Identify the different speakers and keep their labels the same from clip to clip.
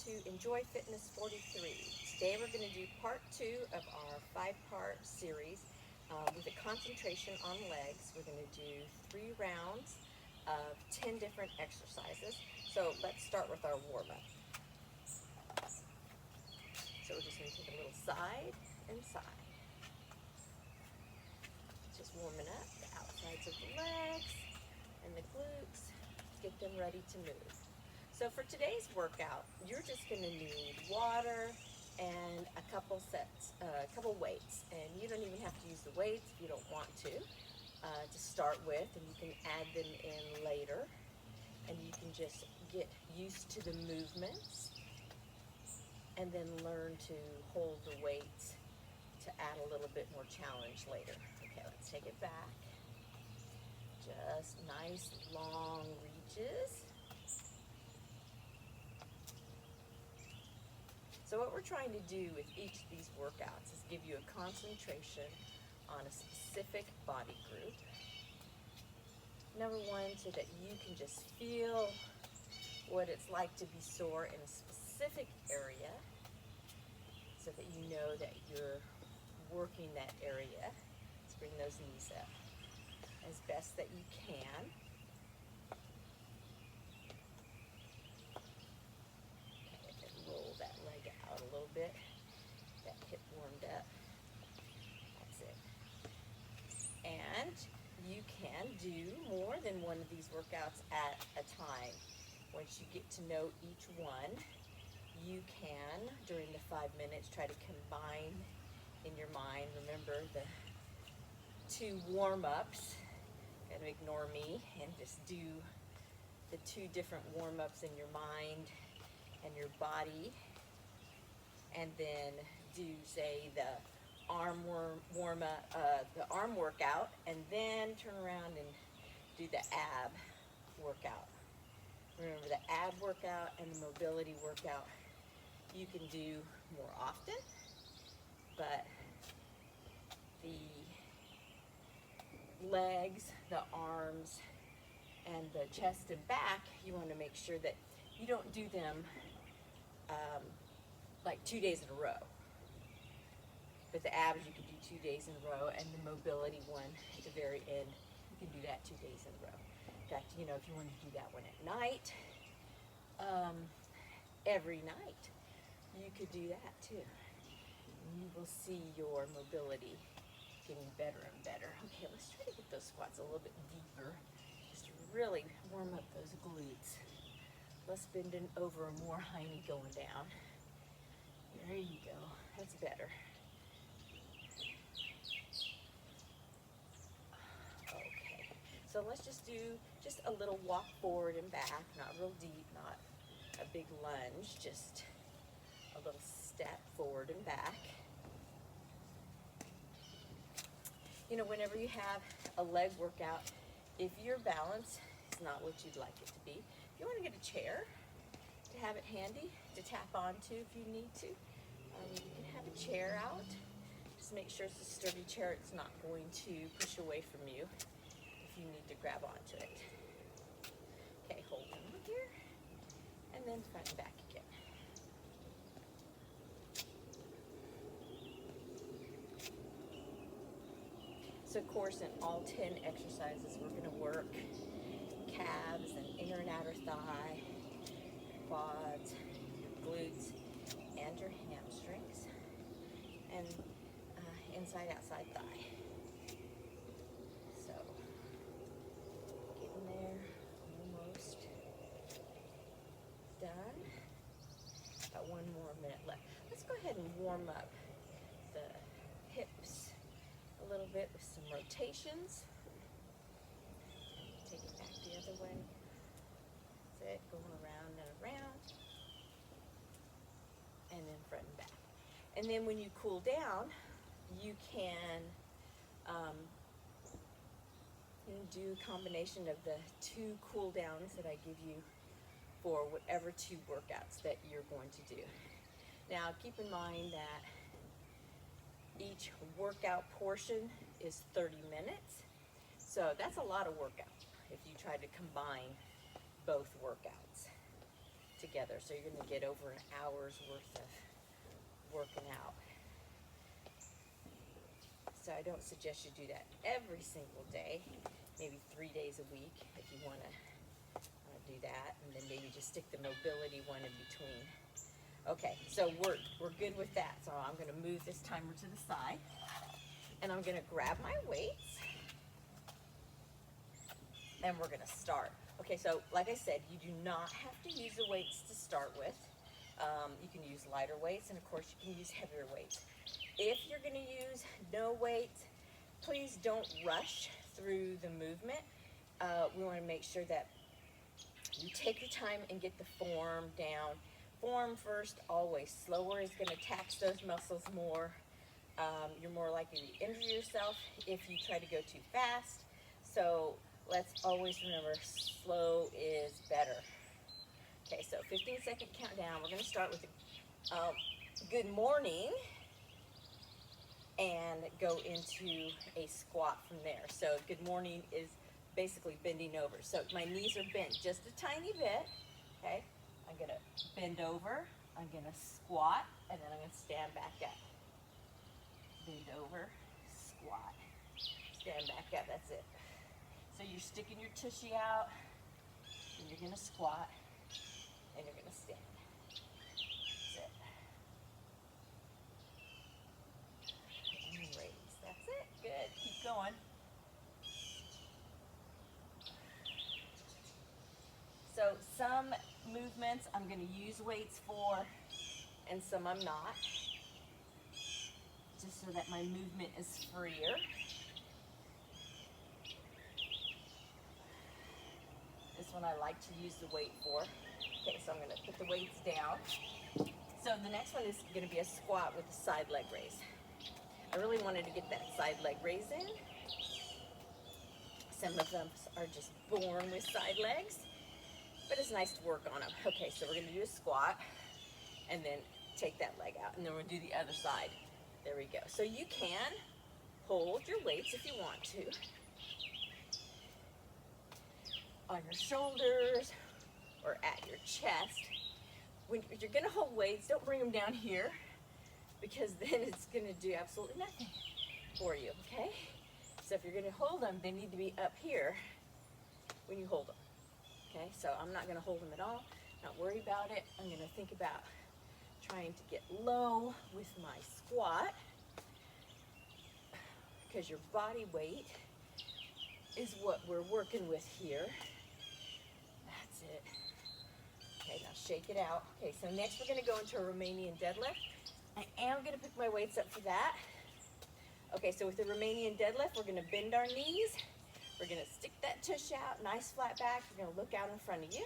Speaker 1: to Enjoy Fitness 43. Today we're going to do part 2 of our 5-part series with a concentration on legs. We're going to do 3 rounds of 10 different exercises. So let's start with our warm-up. So we're just going to take a little side and side. Just warming up the outsides of the legs and the glutes to get them ready to move. So for today's workout, you're just going to need water and a couple weights. And you don't even have to use the weights if you don't want to start with, and you can add them in later. And you can just get used to the movements and then learn to hold the weights to add a little bit more challenge later. Okay, let's take it back. Just nice long reaches. So what we're trying to do with each of these workouts is give you a concentration on a specific body group. Number one, so that you can just feel what it's like to be sore in a specific area, so that you know that you're working that area. Let's bring those knees up as best that you can. Roll that leg out a little bit. That hip warmed up. That's it. And you can do more than one of these workouts at a time. Once you get to know each one, you can, during the 5 minutes, try to combine in your mind. Remember the 2 warm-ups. Gotta ignore me and just do the 2 different warm-ups in your mind and your body, and then do, say, the arm workout, and then turn around and do the ab workout. Remember, the ab workout and the mobility workout you can do more often, but the legs, the arms, and the chest and back, you want to make sure that you don't do them like 2 days in a row. But the abs you can do 2 days in a row, and the mobility one at the very end, you can do that 2 days in a row. In fact, if you want to do that one at night, every night, you could do that too. You will see your mobility getting better and better. Okay, let's try to get those squats a little bit deeper, just to really warm up those glutes. Less bending over and more hiney going down. There you go. That's better. Okay, so let's just do just a little walk forward and back, not real deep, not a big lunge, just a little step forward and back. Whenever you have a leg workout, if your balance is not what you'd like it to be, if you want to get a chair to have it handy to tap onto if you need to, you can have a chair out. Just make sure it's a sturdy chair. It's not going to push away from you if you need to grab onto it. Okay, hold over here, and then front and back again. So of course, in all 10 exercises, we're going to work calves and inner and outer thigh, quads, your glutes, and your hamstrings, and inside, outside thigh. So, getting there, almost done. Got 1 more minute left. Let's go ahead and warm up the hips a little bit with some rotations. Take it back the other way. That's it, going around and around. And then front and back. And then when you cool down, you can do a combination of the 2 cool downs that I give you for whatever 2 workouts that you're going to do. Now keep in mind that each workout portion is 30 minutes. So that's a lot of workout if you try to combine both workouts together. So you're going to get over an hour's worth of working out. So I don't suggest you do that every single day, maybe 3 days a week if you want to do that, and then maybe just stick the mobility one in between. Okay, so we're good with that. So I'm going to move this timer to the side, and I'm going to grab my weights, and we're going to start. Okay, so like I said, you do not have to use the weights to start with. You can use lighter weights, and of course you can use heavier weights. If you're going to use no weights, please don't rush through the movement. We want to make sure that you take your time and get the form down. Form first, always. Slower is going to tax those muscles more. You're more likely to injure yourself if you try to go too fast. So let's always remember, slow is better. Okay, so 15-second countdown. We're going to start with a good morning and go into a squat from there. So good morning is basically bending over. So my knees are bent just a tiny bit. Okay, I'm going to bend over, I'm going to squat, and then I'm going to stand back up. Bend over, squat, stand back up. That's it. So you're sticking your tushy out, and you're going to squat, and you're going to stand. That's it. And raise. That's it. Good. Keep going. So some movements I'm going to use weights for, and some I'm not, just so that my movement is freer. This one I like to use the weight for. Okay, so I'm going to put the weights down. So the next one is going to be a squat with a side leg raise. I really wanted to get that side leg raise in. Some of them are just born with side legs, but it's nice to work on them. Okay, so we're going to do a squat and then take that leg out, and then we'll do the other side. There we go. So you can hold your weights if you want to on your shoulders or at your chest. When you're going to hold weights, don't bring them down here, because then it's going to do absolutely nothing for you, okay? So if you're going to hold them, they need to be up here when you hold them. Okay, so I'm not going to hold them at all, not worry about it. I'm going to think about trying to get low with my squat, because your body weight is what we're working with here. That's it. Okay, now shake it out. Okay, so next we're going to go into a Romanian deadlift. I am going to pick my weights up for that. Okay, so with the Romanian deadlift, we're going to bend our knees. We're going to stick that tush out, nice flat back. You're going to look out in front of you.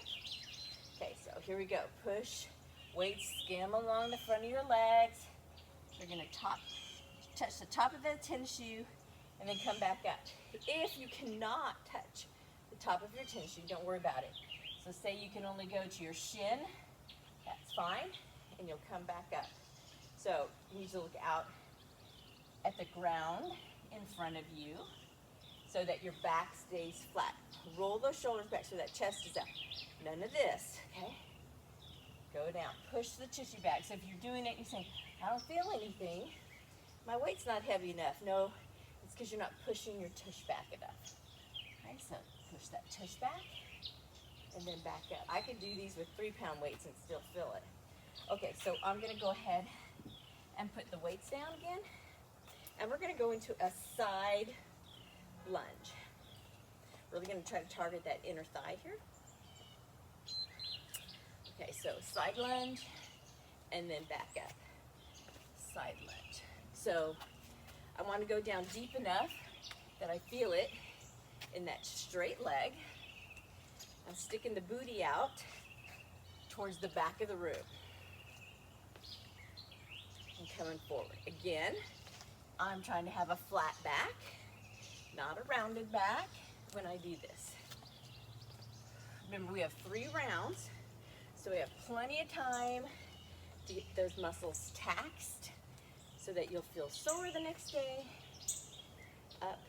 Speaker 1: Okay, so here we go. Push, weights skim along the front of your legs. You're going to touch the top of the tennis shoe and then come back up. If you cannot touch the top of your tennis shoe, don't worry about it. So say you can only go to your shin, that's fine, and you'll come back up. So you need to look out at the ground in front of you so that your back stays flat. Roll those shoulders back so that chest is up. None of this, okay? Go down, push the tissue back. So if you're doing it, you say, I don't feel anything. My weight's not heavy enough. No, it's because you're not pushing your tush back enough. Okay, so push that tush back and then back up. I can do these with 3-pound weights and still feel it. Okay, so I'm gonna go ahead and put the weights down again. And we're gonna go into a side lunge. Really gonna try to target that inner thigh here. Okay, so side lunge and then back up. Side lunge. So I want to go down deep enough that I feel it in that straight leg. I'm sticking the booty out towards the back of the room. And coming forward. Again, I'm trying to have a flat back, not a rounded back when I do this. Remember, we have 3 rounds, so we have plenty of time to get those muscles taxed so that you'll feel sore the next day. Up.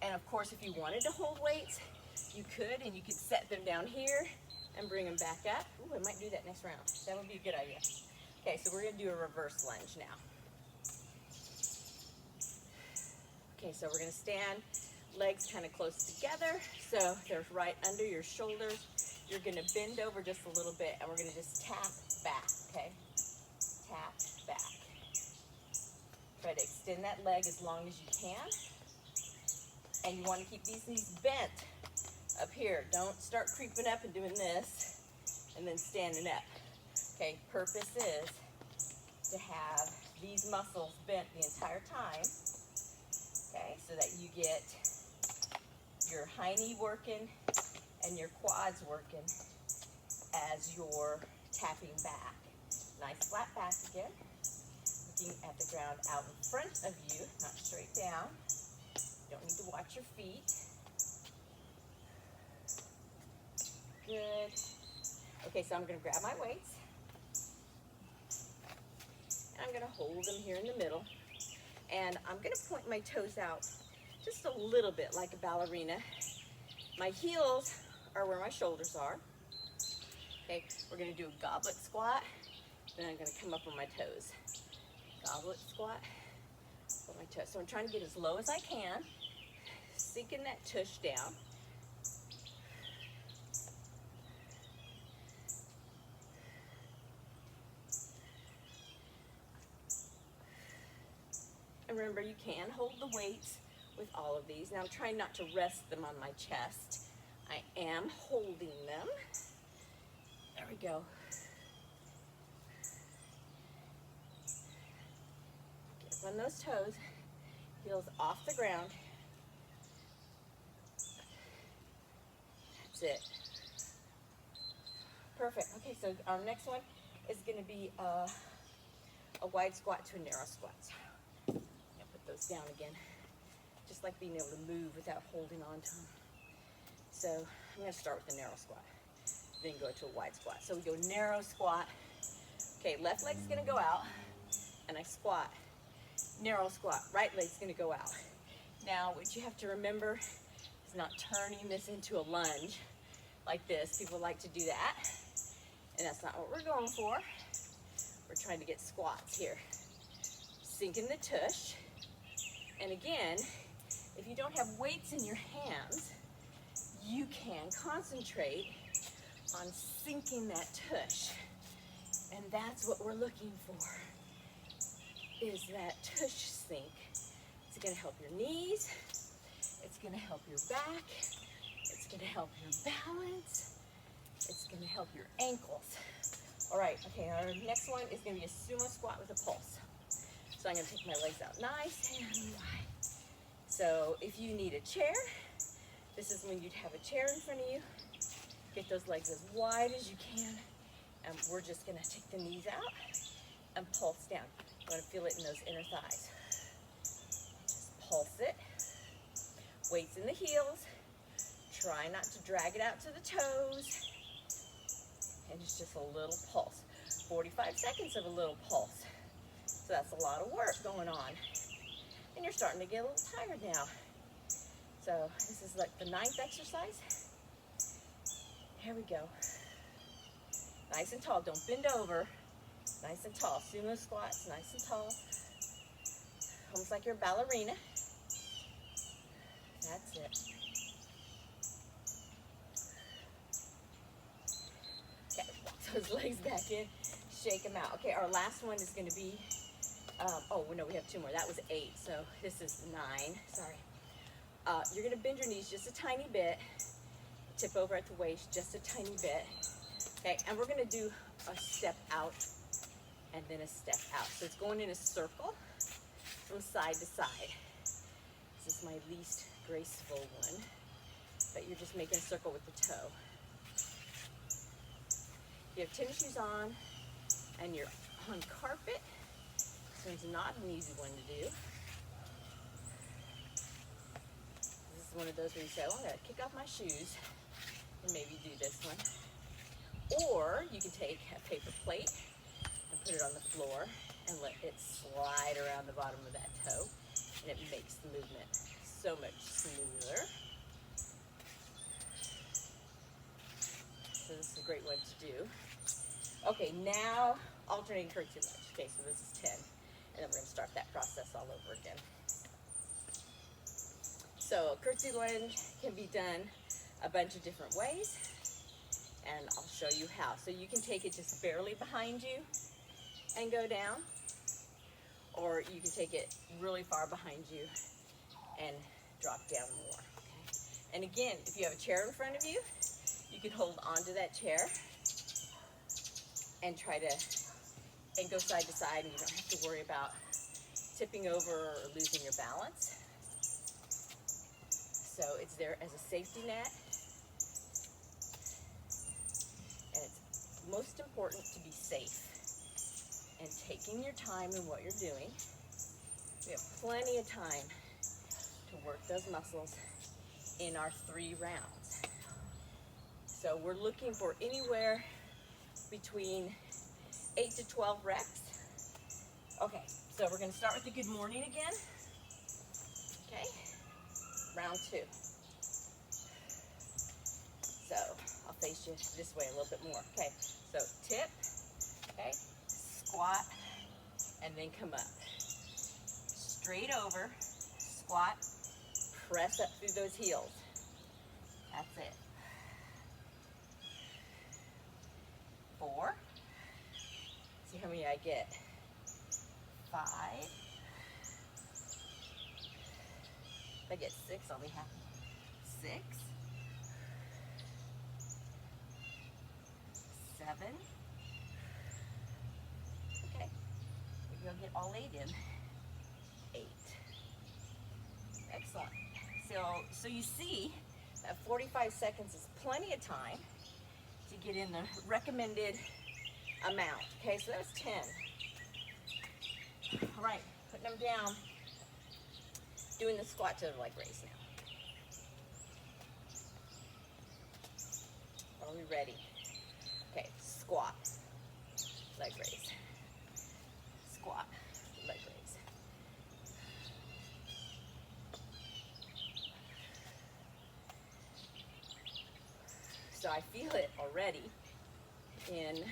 Speaker 1: And of course, if you wanted to hold weights, you could, and you could set them down here and bring them back up. Ooh, I might do that next round. That would be a good idea. Okay, so we're gonna do a reverse lunge now. Okay, so we're gonna stand, legs kind of close together, so they're right under your shoulders. You're gonna bend over just a little bit, and we're gonna just tap back, okay? Tap back. Try to extend that leg as long as you can. And you wanna keep these knees bent up here. Don't start creeping up and doing this, and then standing up. Okay, purpose is to have these muscles bent the entire time, okay, so that you get your high knee working and your quads working as you're tapping back. Nice flat back again. Looking at the ground out in front of you, not straight down. You don't need to watch your feet. Good. Okay, so I'm going to grab my weights. And I'm going to hold them here in the middle. And I'm going to point my toes out just a little bit like a ballerina. My heels are where my shoulders are. Okay, we're going to do a goblet squat. Then I'm going to come up on my toes. Goblet squat on my toes. So I'm trying to get as low as I can, sinking that tush down. And remember, you can hold the weights with all of these. Now I'm trying not to rest them on my chest. I am holding them. There we go. Get up on those toes, heels off the ground. That's it. Perfect. Okay, so our next one is going to be a wide squat to a narrow squat. I'm going to put those down again. Just like being able to move without holding on to them. So I'm going to start with the narrow squat, then go to a wide squat. So we go narrow squat. Okay, left leg's going to go out, and I squat. Narrow squat, right leg's going to go out. Now, what you have to remember is not turning this into a lunge like this. People like to do that, and that's not what we're going for. We're trying to get squats here. Sinking the tush. And again, if you don't have weights in your hands, you can concentrate on sinking that tush. And that's what we're looking for, is that tush sink. It's gonna help your knees, it's gonna help your back, it's gonna help your balance, it's gonna help your ankles. All right, okay, our next one is gonna be a sumo squat with a pulse. So I'm gonna take my legs out nice and wide. So if you need a chair, this is when you'd have a chair in front of you. Get those legs as wide as you can. And we're just gonna take the knees out and pulse down. You wanna feel it in those inner thighs. Just pulse it. Weights in the heels. Try not to drag it out to the toes. And it's just a little pulse. 45 seconds of a little pulse. So that's a lot of work going on. And you're starting to get a little tired now. So this is like the 9th exercise. Here we go. Nice and tall, don't bend over. Nice and tall, sumo squats, nice and tall. Almost like you're a ballerina. That's it. Okay, walk those legs back in, shake them out. Okay, our last one is gonna be, oh no, we have 2 more. That was 8, so this is 9, sorry. You're gonna bend your knees just a tiny bit, tip over at the waist just a tiny bit. Okay, and we're gonna do a step out and then a step out. So it's going in a circle from side to side. This is my least graceful one, but you're just making a circle with the toe. You have tennis shoes on and you're on carpet, so it's not an easy one to do. This is one of those where you say, oh, I'm gonna kick off my shoes and maybe do this one. Or you can take a paper plate and put it on the floor and let it slide around the bottom of that toe, and it makes the movement so much smoother. So this is great one to do. Okay, now alternating curtsy lunge. Okay, so this is 10, and then we're going to start that process all over again. So curtsy lunge can be done a bunch of different ways, and I'll show you how. So you can take it just barely behind you and go down, or you can take it really far behind you and drop down more. Okay? And again, if you have a chair in front of you, you can hold onto that chair and try to go side to side, and you don't have to worry about tipping over or losing your balance. So it's there as a safety net, and it's most important to be safe and taking your time in what you're doing. We have plenty of time to work those muscles in our 3 rounds. So we're looking for anywhere between 8 to 12 reps. Okay, so we're going to start with the good morning again. Okay, round 2. So I'll face you this way a little bit more. Okay, so tip, okay, squat, and then come up. Straight over, squat, press up through those heels. That's it. 4. See how many I get. 5. If I get 6, I'll be happy. 6. 7. Okay. Maybe I'll get all 8 in. 8. Excellent. So you see that 45 seconds is plenty of time to get in the recommended amount. Okay, so that was 10. All right, putting them down. Doing the squat to the leg raise now. Are we ready? Okay, squat, leg raise. Squat, leg raise. So I feel it already in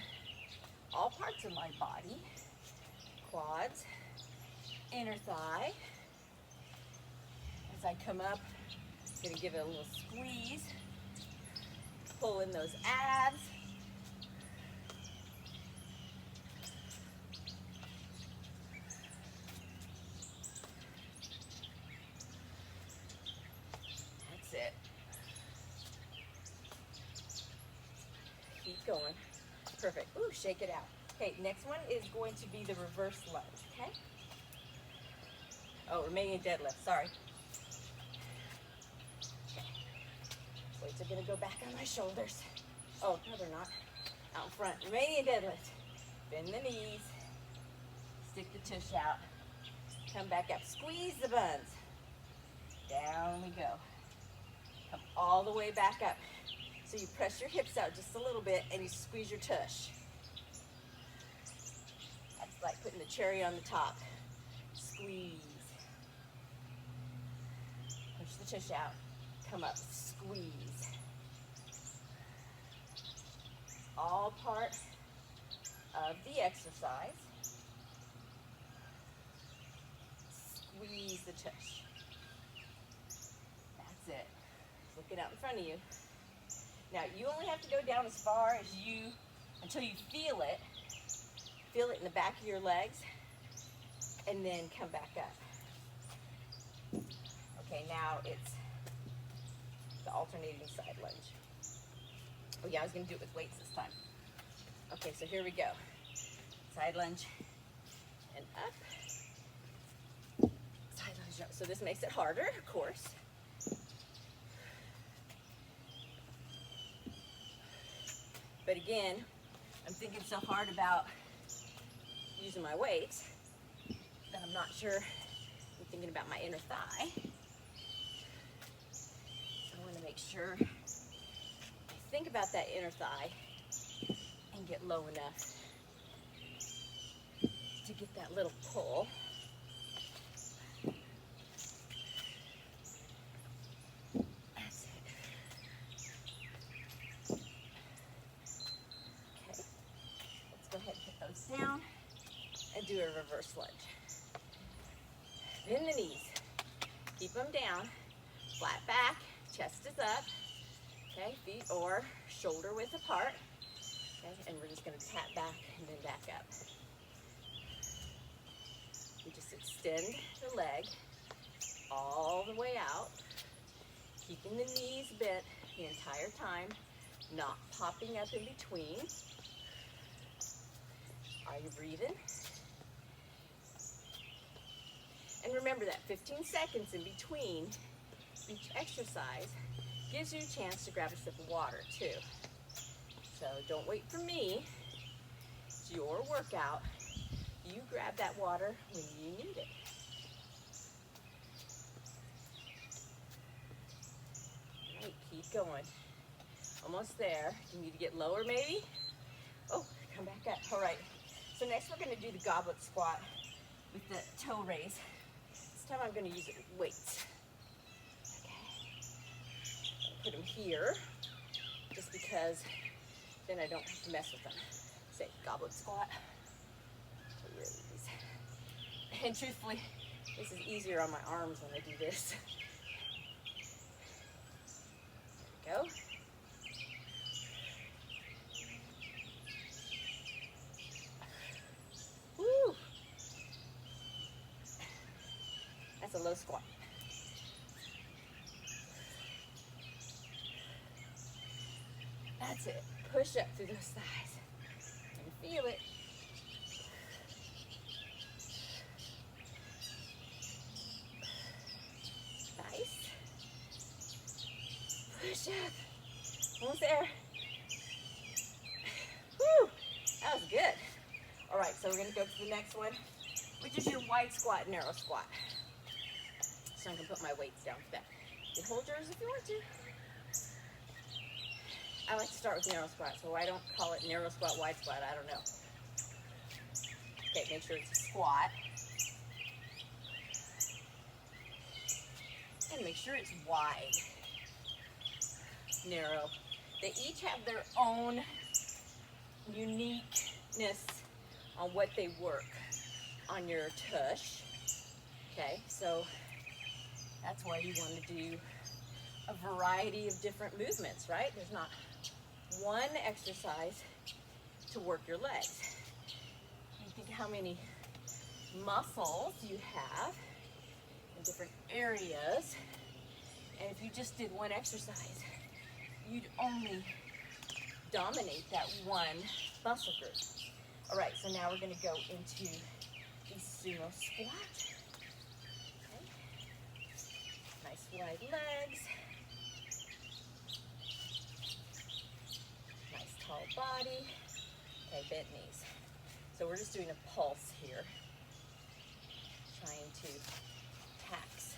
Speaker 1: all parts of my body. Quads, inner thigh. As I come up, I'm gonna give it a little squeeze. Pull in those abs. That's it. Keep going. Perfect. Ooh, shake it out. Okay, next one is going to be the reverse lunge, okay? Oh, Romanian deadlift, sorry. Okay. Weights are gonna go back on my shoulders. Oh, no they're not. Out in front. Romanian deadlift. Bend the knees. Stick the tush out. Come back up. Squeeze the buns. Down we go. Come all the way back up. So you press your hips out just a little bit and you squeeze your tush. That's like putting the cherry on the top. Squeeze. Push the tush out. Come up. Squeeze. All part of the exercise. Squeeze the tush. That's it. Look it out in front of you. Now you only have to go down as far as until you feel it. Feel it in the back of your legs, and then come back up. Okay, now it's the alternating side lunge. Oh yeah, I was gonna do it with weights this time. Okay, so here we go. Side lunge and up. Side lunge up. So this makes it harder, of course. But again, I'm thinking so hard about using my weights that I'm not sure I'm thinking about my inner thigh. So I want to make sure I think about that inner thigh and get low enough to get that little pull. That's it. down and do a reverse lunge. Bend the knees. Keep them down. Flat back, chest is up. Okay, feet or shoulder width apart. Okay, and we're just going to tap back and then back up. We just extend the leg all the way out, keeping the knees bent the entire time, not popping up in between. Are you breathing? And remember that 15 seconds in between each exercise gives you a chance to grab a sip of water too. So don't wait for me. It's your workout. You grab that water when you need it. All right, keep going. Almost there. You need to get lower maybe. Oh, come back up. All right. So next we're going to do the goblet squat with the toe raise. This time I'm going to use weights. Put them here, just because then I don't have to mess with them. Say goblet squat. Raise. And truthfully, this is easier on my arms when I do this. There we go. Woo! That's a low squat. That's it. Push up through those thighs and feel it. Nice. Push up. Almost there. Woo! That was good. All right, so we're going to go to the next one, which is your wide squat, narrow squat. So I'm going to put my weights down for that. You can hold yours if you want to. I like to start with narrow squat, so I don't call it narrow squat, wide squat, I don't know. Okay, make sure it's a squat. And make sure it's wide. Narrow. They each have their own uniqueness on what they work on your tush. Okay, so that's why you want to do a variety of different movements, right? There's not one exercise to work your legs. You think how many muscles you have in different areas, and if you just did one exercise, you'd only dominate that one muscle group. All right, so now we're going to go into the sumo squat. Okay. Nice wide legs. Tall body. Okay, bent knees. So we're just doing a pulse here, trying to tax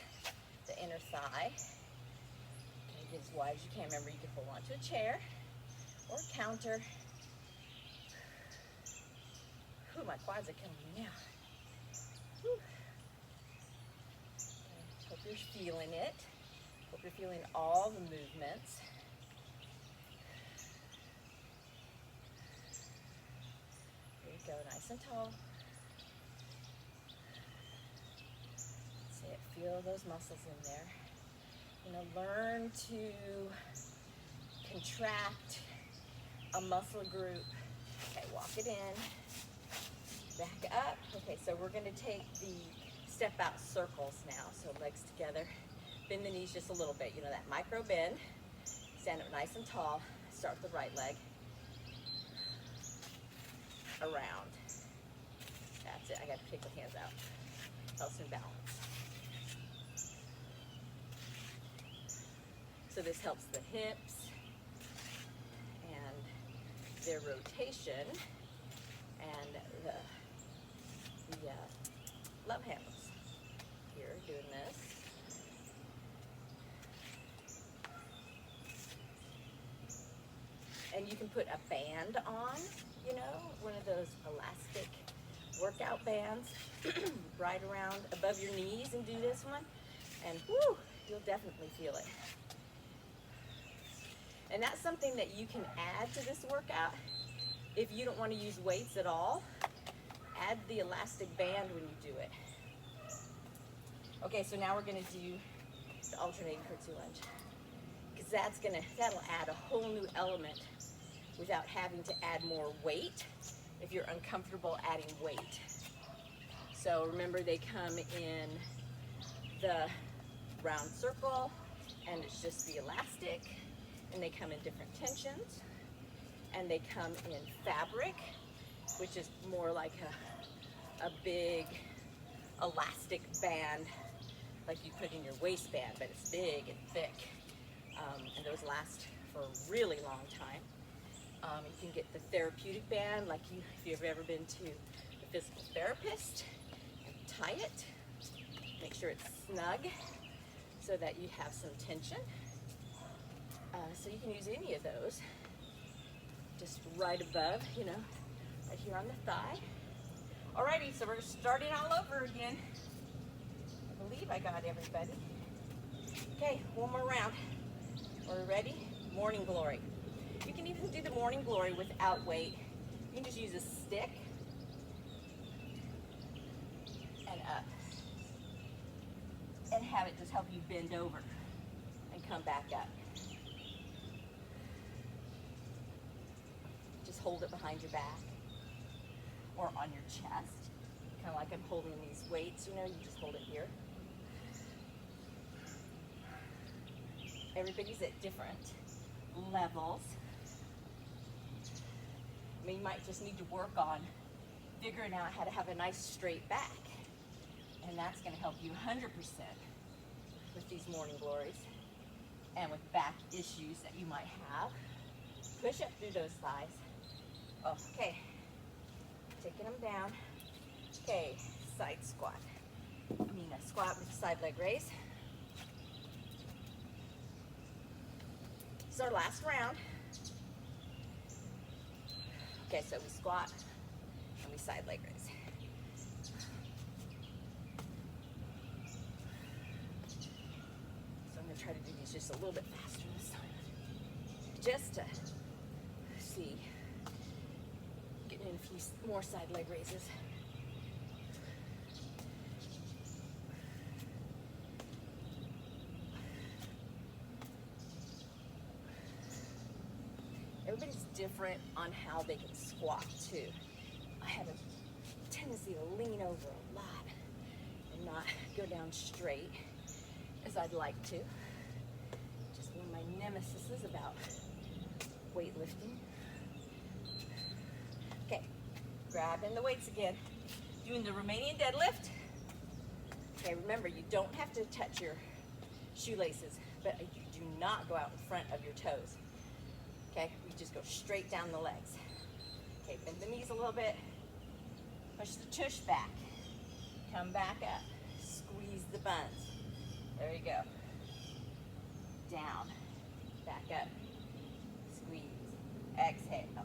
Speaker 1: the inner thigh. Okay, get as wide as you can. Remember, you can hold on to a chair or counter. Ooh, my quads are killing me now. Whew. Okay, hope you're feeling it. Hope you're feeling all the movements. Go nice and tall. That's it. Feel those muscles in there. You know, learn to contract a muscle group. Okay, walk it in. Back up. Okay, so we're going to take the step out circles now. So legs together. Bend the knees just a little bit. You know, that micro bend. Stand up nice and tall. Start with the right leg. Around. That's it. I got to kick the hands out. Helps in balance. So this helps the hips and their rotation and the love handles. Here, doing this. And you can put a band on, you know, one of those elastic workout bands right around above your knees and do this one. And whoo, you'll definitely feel it. And that's something that you can add to this workout if you don't want to use weights at all. add the elastic band when you do it. Okay, so now we're gonna do the alternating curtsy lunge, because that'll add a whole new element without having to add more weight if you're uncomfortable adding weight. So remember, they come in the round circle, and it's just the elastic, and they come in different tensions, and they come in fabric, which is more like a big elastic band like you put in your waistband, but it's big and thick, and those last for a really long time. You can get the therapeutic band, like if you've ever been to a physical therapist, and tie it, make sure it's snug so that you have some tension. So you can use any of those, just right above, right here on the thigh. Alrighty, so we're starting all over again. I believe I got everybody. Okay, one more round. Are we ready? Morning glory. You can even do the morning glory without weight. You can just use a stick and up, and have it just help you bend over and come back up. Just hold it behind your back or on your chest, kind of like I'm holding these weights, you just hold it here. Everybody's at different levels. I mean, you might just need to work on figuring out how to have a nice straight back. And that's going to help you 100% with these morning glories and with back issues that you might have. Push up through those thighs. Okay, taking them down. Okay, side squat. A squat with side leg raise. This is our last round. Okay, so we squat and we side leg raise. So I'm going to try to do these just a little bit faster this time, just to see, getting in a few more side leg raises. Everybody's different on how they can squat too. I have a tendency to lean over a lot and not go down straight as I'd like to. Just one of my nemesis about weightlifting. Okay, grabbing the weights again. Doing the Romanian deadlift. Okay, remember, you don't have to touch your shoelaces, but you do not go out in front of your toes. Okay, we just go straight down the legs. Okay, bend the knees a little bit. Push the tush back. Come back up. Squeeze the buns. There you go. Down. Back up. Squeeze. Exhale.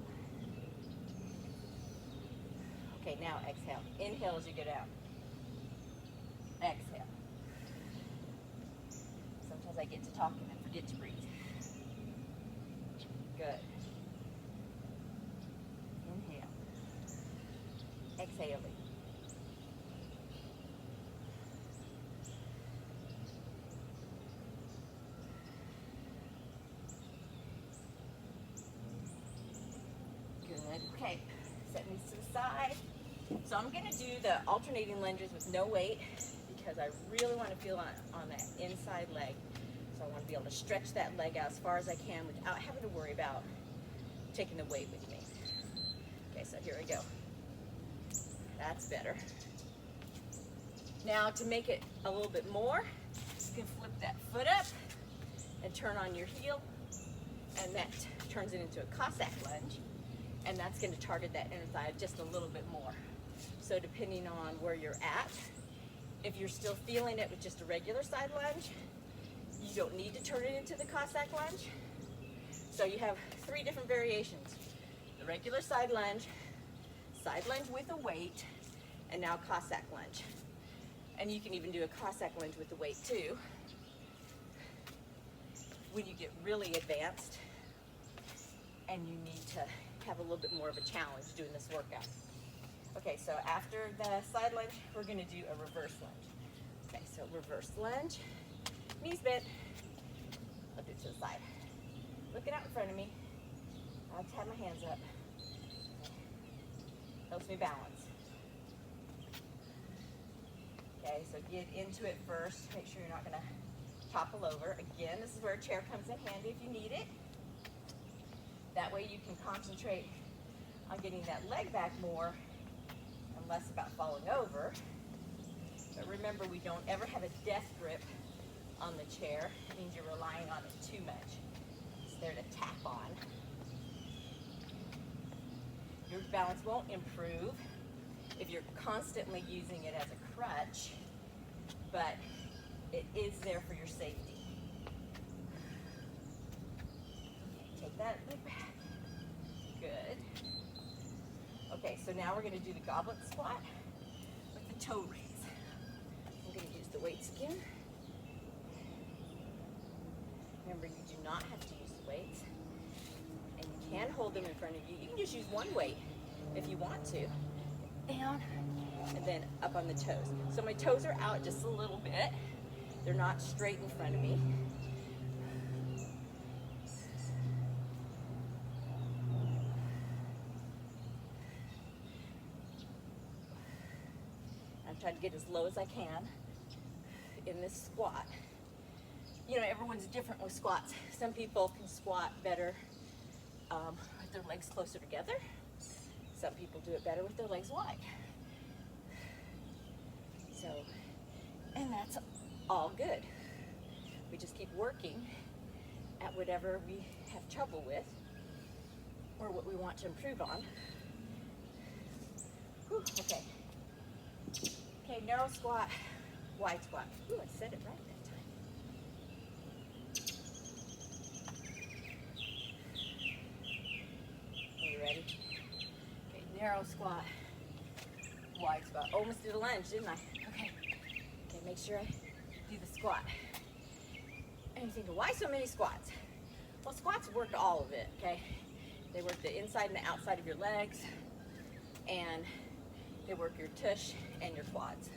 Speaker 1: Okay, now exhale. Inhale as you go down. Exhale. Sometimes I get to talking and forget to breathe. Good. Inhale. Exhale. Good. Okay. Set these to the side. So I'm going to do the alternating lunges with no weight because I really want to feel on that inside leg. So I want to be able to stretch that leg out as far as I can without having to worry about taking the weight with me. Okay, so here we go. That's better. Now to make it a little bit more, you can flip that foot up and turn on your heel, and that turns it into a Cossack lunge, and that's going to target that inner thigh just a little bit more. So depending on where you're at, if you're still feeling it with just a regular side lunge, you don't need to turn it into the Cossack lunge. So you have 3 different variations. The regular side lunge with a weight, and now Cossack lunge. And you can even do a Cossack lunge with the weight too when you get really advanced and you need to have a little bit more of a challenge doing this workout. Okay, so after the side lunge, we're gonna do a reverse lunge. Okay, so reverse lunge, knees bent. I'll do it to the side. Looking out in front of me. I like to have my hands up. Helps me balance. Okay, so get into it first. Make sure you're not gonna topple over. Again, this is where a chair comes in handy if you need it. That way you can concentrate on getting that leg back more and less about falling over. But remember, we don't ever have a death grip on the chair. It means you're relying on it too much. It's there to tap on. Your balance won't improve if you're constantly using it as a crutch, but it is there for your safety. Okay, take that leg back. Good. Okay, so now we're going to do the goblet squat with the toe raise. I'm going to use the weights again. Remember, you do not have to use the weights. And you can hold them in front of you. You can just use one weight if you want to. Down, and then up on the toes. So my toes are out just a little bit. They're not straight in front of me. I'm trying to get as low as I can in this squat. You know, everyone's different with squats. Some people can squat better with their legs closer together. Some people do it better with their legs wide. So, and that's all good. We just keep working at whatever we have trouble with or what we want to improve on. Whew, okay. Okay, narrow squat, wide squat. Ooh, I said it right that time. Are you ready? Okay, narrow squat, wide squat. Almost did a lunge, didn't I? Okay. Okay, make sure I do the squat. And you think, why so many squats? Well, squats work all of it, okay? They work the inside and the outside of your legs, and they work your tush and your quads.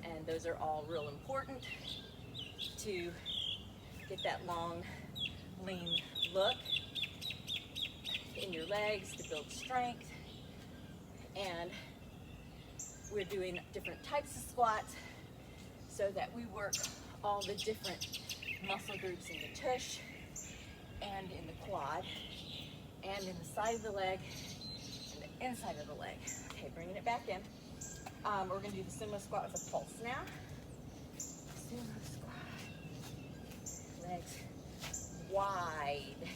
Speaker 1: And those are all real important to get that long, lean look in your legs, to build strength. And we're doing different types of squats so that we work all the different muscle groups in the tush and in the quad and in the side of the leg and the inside of the leg. Okay, bringing it back in. We're going to do the sumo squat with a pulse now. Sumo squat. Legs wide.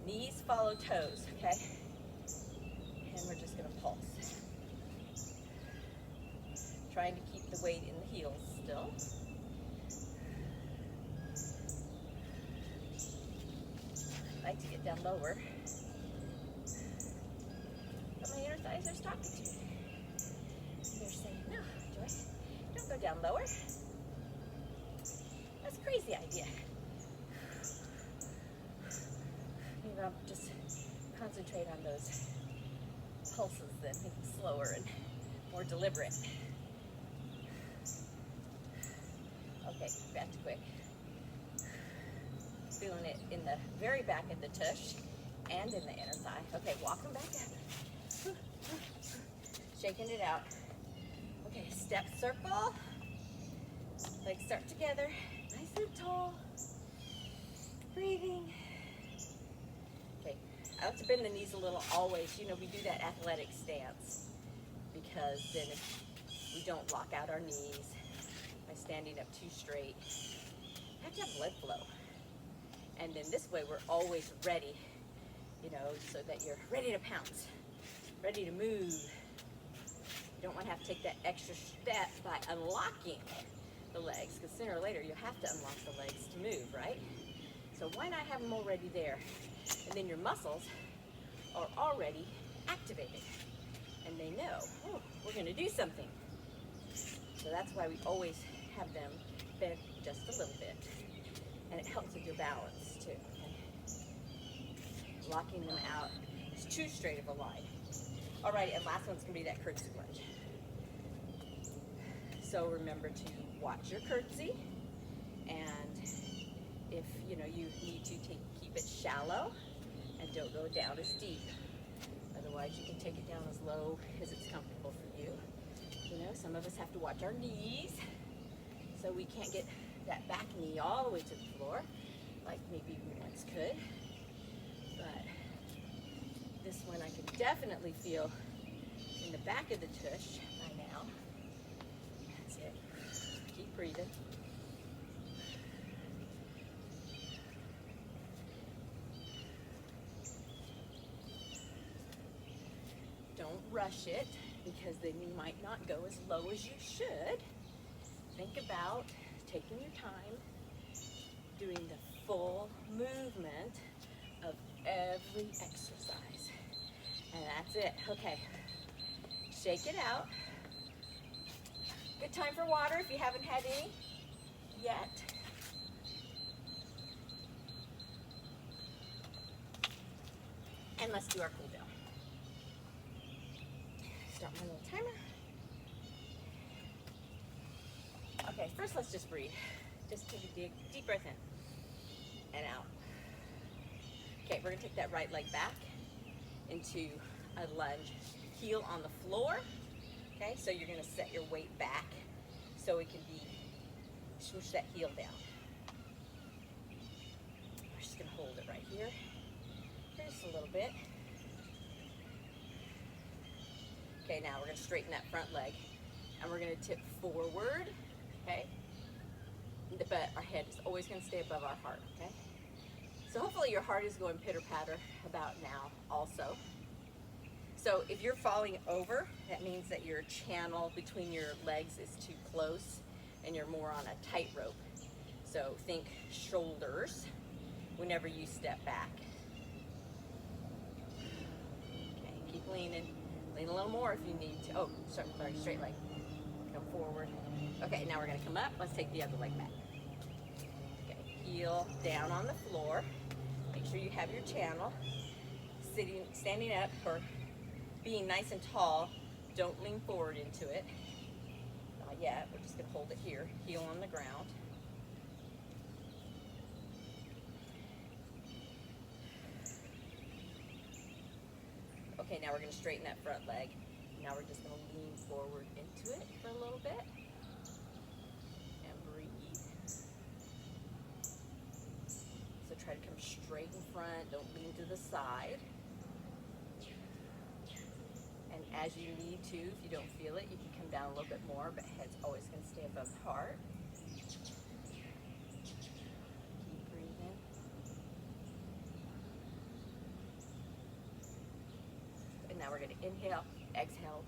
Speaker 1: Knees follow toes, okay? And we're just going to pulse. Trying to keep the weight in the heels still. I like to get down lower. But my inner thighs are talking to me. They're saying, no, Joy, don't go down lower. That's a crazy idea. Maybe I'll just concentrate on those pulses then, make them slower and more deliberate. Okay, back to quick. Feeling it in the very back of the tush and in the inner thigh. Okay, walk them back up. Shaking it out. Okay, step circle. Legs start together. Nice and tall. Breathing. Okay, I like to bend the knees a little always. You know, we do that athletic stance because then we don't lock out our knees by standing up too straight. You have to have blood flow. And then this way we're always ready, you know, so that you're ready to pounce, ready to move. You don't want to have to take that extra step by unlocking the legs, because sooner or later you have to unlock the legs to move, right? So why not have them already there? And then your muscles are already activated, and they know, oh, we're going to do something. So that's why we always have them bent just a little bit. And it helps with your balance too. Okay? Locking them out is too straight of a line. All right, and last one's gonna be that curtsy lunge. So remember to watch your curtsy, and if you need to keep it shallow and don't go down as deep. Otherwise, you can take it down as low as it's comfortable for you. Some of us have to watch our knees, so we can't get that back knee all the way to the floor, like maybe we once could. But this one I can definitely feel in the back of the tush by now. That's it. Keep breathing. Don't rush it, because then you might not go as low as you should. Think about taking your time, doing the full movement of every exercise. And that's it. Okay, shake it out. Good time for water if you haven't had any yet. And let's do our cool down. Start my little timer. Okay, first let's just breathe. Just take a deep breath in and out. Okay, we're gonna take that right leg back into a lunge, heel on the floor. Okay, so you're gonna set your weight back so it can be, swoosh that heel down. We're just gonna hold it right here for just a little bit. Okay, now we're gonna straighten that front leg and we're gonna tip forward, okay? But our head is always gonna stay above our heart, okay? So hopefully your heart is going pitter-patter about now also. So if you're falling over, that means that your channel between your legs is too close and you're more on a tightrope. So think shoulders whenever you step back. Okay, keep leaning. Lean a little more if you need to. Oh, sorry, straight leg. Come forward. Okay, now we're gonna come up. Let's take the other leg back. Okay, heel down on the floor. Make sure you have your channel. Standing up or being nice and tall. Don't lean forward into it. Not yet. We're just gonna hold it here. Heel on the ground. Okay, now we're going to straighten that front leg. Now we're just going to lean forward into it for a little bit. And breathe. So try to come straight in front. Don't lean to the side. And as you need to, if you don't feel it, you can come down a little bit more, but head's always going to stay above the heart. Now we're going to inhale, exhale,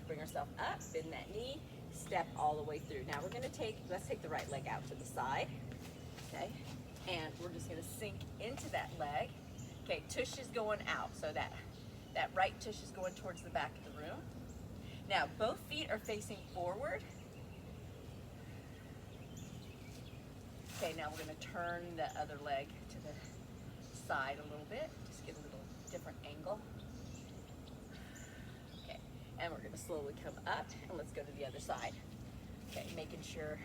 Speaker 1: bring ourselves up, bend that knee, step all the way through. Now we're going to let's take the right leg out to the side, okay? And we're just going to sink into that leg. Okay, tush is going out, so that right tush is going towards the back of the room. Now both feet are facing forward. Okay, now we're going to turn the other leg to the side a little bit, just get a little different angle. And we're going to slowly come up, and let's go to the other side. Okay, making sure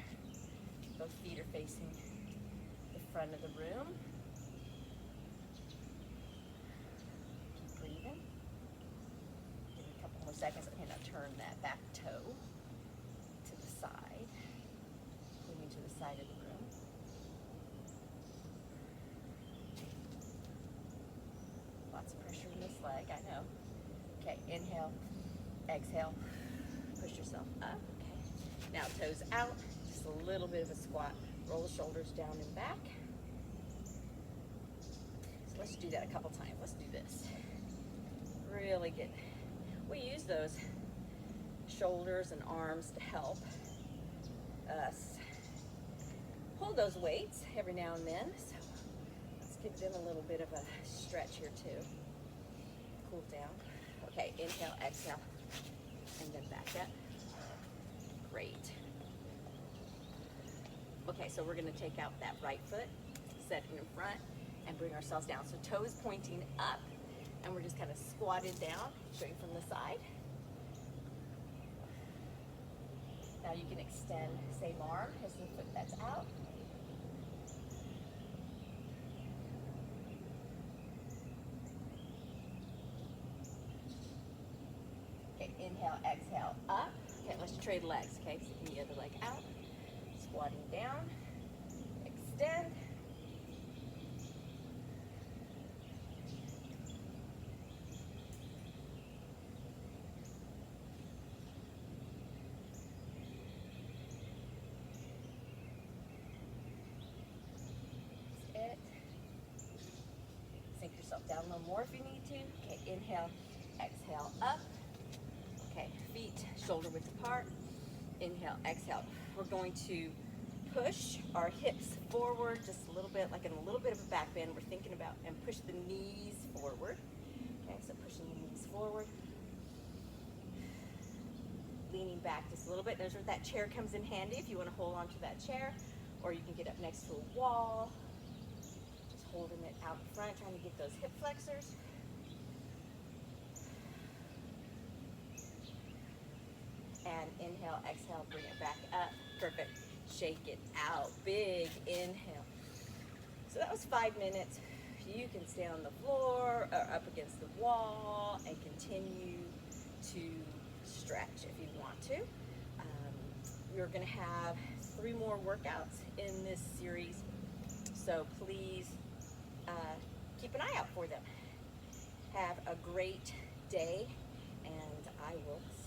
Speaker 1: both feet are facing the front of the room. Keep breathing. Give it a couple more seconds. Okay, now turn that back toe to the side, moving to the side of the room. Lots of pressure in this leg, I know. Okay, inhale. Exhale, push yourself up, okay. Now toes out, just a little bit of a squat. Roll the shoulders down and back. So let's do that a couple times. Let's do this. Really get, we use those shoulders and arms to help us hold those weights every now and then. So let's give them a little bit of a stretch here too. Cool down. Okay, inhale, exhale. And then back up. Great. Okay, so we're going to take out that right foot, set it in front, and bring ourselves down. So toes pointing up, And we're just kind of squatted down, showing from the side. Now you can extend same arm as the foot that's out. Okay, inhale, exhale, up. Okay, let's trade legs, okay? So the other leg out, squatting down, extend. That's it. Sink yourself down a little more if you need to. Okay, inhale, exhale, up. Okay, feet shoulder width apart. Inhale, exhale. We're going to push our hips forward just a little bit, like in a little bit of a back bend. We're thinking about, and push the knees forward. Okay, so pushing the knees forward. Leaning back just a little bit. There's where that chair comes in handy if you want to hold on to that chair, or you can get up next to a wall. Just holding it out in front, trying to get those hip flexors. And inhale, exhale, bring it back up. Perfect. Shake it out. Big inhale. So that was 5 minutes. You can stay on the floor or up against the wall and continue to stretch if you want to. We're going to have 3 more workouts in this series, so please keep an eye out for them. Have a great day, and I will see you.